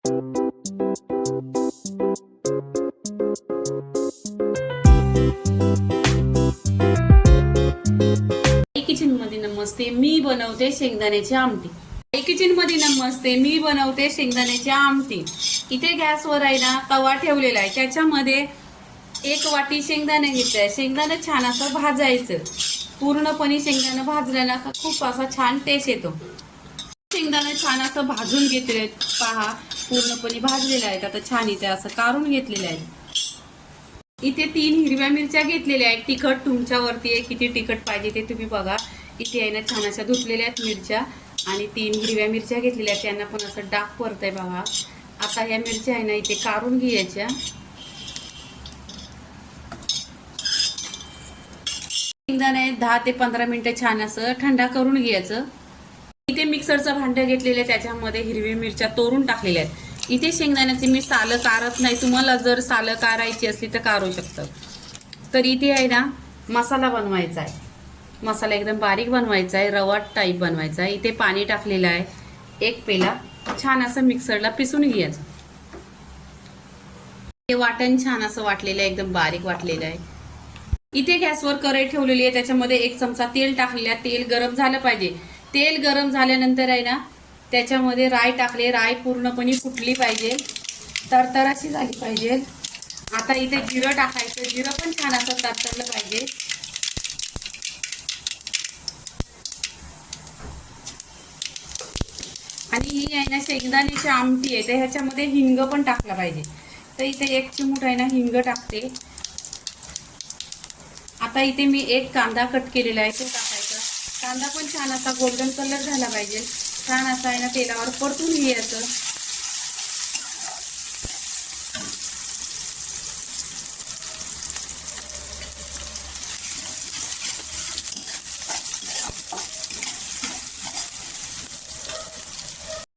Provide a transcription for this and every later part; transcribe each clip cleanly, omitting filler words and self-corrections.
Kitchen मध्ये नमस्ते, मी बनवते शेंगदाण्याची आमटी। किचन मध्ये नमस्ते, मी बनवते शेंगदाण्याची आमटी। इथे गॅसवर आहे ना तवा ठेवलेला आहे, त्याच्यामध्ये 1 वाटी शेंगदाणे घेतले। शेंगदाणे छान असं भाजायचं, पूर्णपणे शेंगदाणे भाजलं ना खूप असा छान टेस्ट येतो। शेंगदाणे छान असं भाजून घेतले, पहा पूर्णपणे भाजलेले आहेत। आता छान इथे असं काढून घेतलेले आहे। इथे 3 हिरव्या मिरच्या घेतलेल्या आहेत। तिखट तुमच्यावरती आहे, किती तिखट पाहिजे ते तुम्ही बघा। इथे आहे ना छान अशा धुतलेल्या आहेत मिरच्या आणि 3 हिरव्या मिरच्या घेतलेल्या आहेत, त्यांना पण असं डाग पडतंय बघा। आता ह्या मिरच्या आहे ना इथे काढून घ्यायच्या। शेंगदाणे 10 ते 15 मिनिटं छान असं थंडा करून घ्यायचं। इथे मिक्सरचं भांडं घेतलेलं आहे, त्याच्यामध्ये हिरवी मिरच्या तोडून टाकलेल्या आहेत। इथे शेंगदाण्याची मी सालं काढत नाही, तुम्हाला जर सालं काढायची असली तर काढू शकता। तर इथे आहे ना मसाला बनवायचा आहे, मसाला एकदम बारीक बनवायचा आहे, रवा टाईप बनवायचा आहे। इथे पाणी टाकलेलं आहे 1 पेला, छान असं मिक्सरला पिसून घ्यायचं। हे वाटण छान असं वाटलेलं आहे, एकदम बारीक वाटलेलं आहे। इथे गॅसवर कढई ठेवलेली आहे, त्याच्यामध्ये 1 चमचा तेल टाकलेलं आहे। तेल गरम झालं पाहिजे। तेल गरम झाल्यानंतर आहे ना त्याच्यामध्ये राई टाकले, राई पूर्णपणे फुटली पाहिजे, तरतराची झाली पाहिजे। आता इथे जिरं टाकायचं, जिरं पण छान असं तरतरलं पाहिजे। आणि ही आहे ना शेंगदाण्याची आमटी आहे, तर ह्याच्यामध्ये हिंग पण टाकला पाहिजे। तर इथे 1 चिमूट आहे ना हिंग टाकते। आता इथे मी 1 कांदा कट केलेला आहे, तो टाकायचा। कांदा पण छान असा गोल्डन कलर झाला पाहिजे, छान असा आहे ना तेलावर परतून घ्यायचं।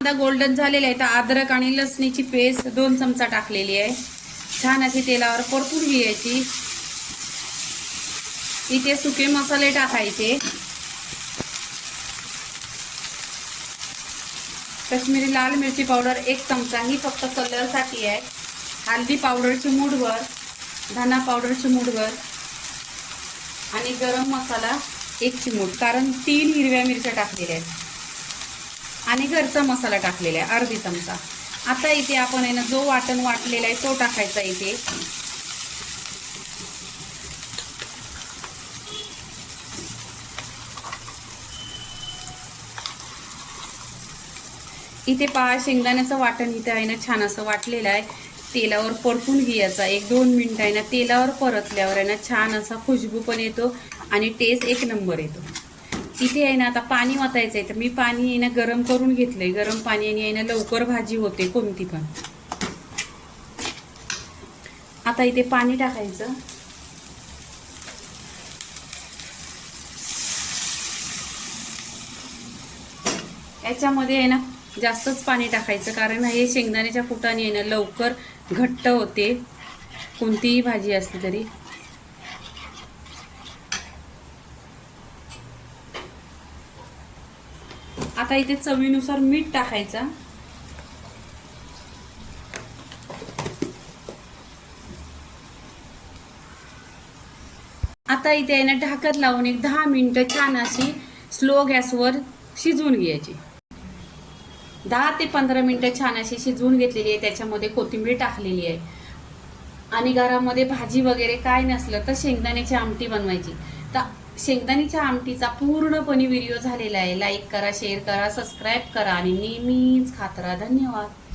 कांदा गोल्डन झालेला आहे, तर अद्रक आणि लसणीची पेस्ट 2 चमचा टाकलेली आहे, छान अशी तेलावर परतून घ्यायची। इथे सुके मसाले टाकायचे, काश्मीरी लाल मिरची पावडर 1 चमचा, ही फक्त कलरसाठी आहे। हळदी पावडर चिमूटभर, धना पावडर चिमूटभर आणि गरम मसाला 1 चिमूट, कारण 3 हिरव्या मिरच्या टाकलेल्या आहेत आणि घरचा मसाला टाकलेला आहे अर्धी चमचा। आता इथे आपण आहे ना जो वाटण वाटलेला आहे तो टाकायचा इथे। इथे पहा शेंगदाण्याचं वाटण इथे आहे ना छान असं वाटलेलं आहे, तेलावर परतून घ्यायचा। 1-2 मिनिटं आहे ना तेलावर परतल्यावर आहे ना छान असा खुशबू पण येतो आणि टेस्ट 1 नंबर येतो। इथे आहे ना आता पाणी ओतायचं आहे, तर मी पाणी आहे ना गरम करून घेतलंय। गरम पाण्याने आहे ना लवकर भाजी होते कोणती पण। आता इथे पाणी टाकायचं। याच्यामध्ये आहे ना जास्तच पाणी टाकायचं, कारण हे शेंगदाण्याच्या फुटाने आहे ना लवकर घट्ट होते कोणतीही भाजी असली तरी। आता इथे चवीनुसार मीठ टाकायचं। आता इथे आहे ना ढाकण लावून 10 मिनिटं छान अशी स्लो गॅसवर शिजवून घ्यायची। 10 ते 15 मिनिटं छान अशी शिजवून घेतलेली आहे, त्याच्यामध्ये कोथिंबीर टाकलेली आहे। आणि घरामध्ये भाजी वगैरे काय नसलं तर शेंगदाण्याची आमटी बनवायची। तर शेंगदाण्याच्या आमटीचा पूर्णपणे व्हिडिओ झालेला आहे। लाईक करा, शेअर करा, सबस्क्राईब करा आणि नेहमीच खात राहा। धन्यवाद।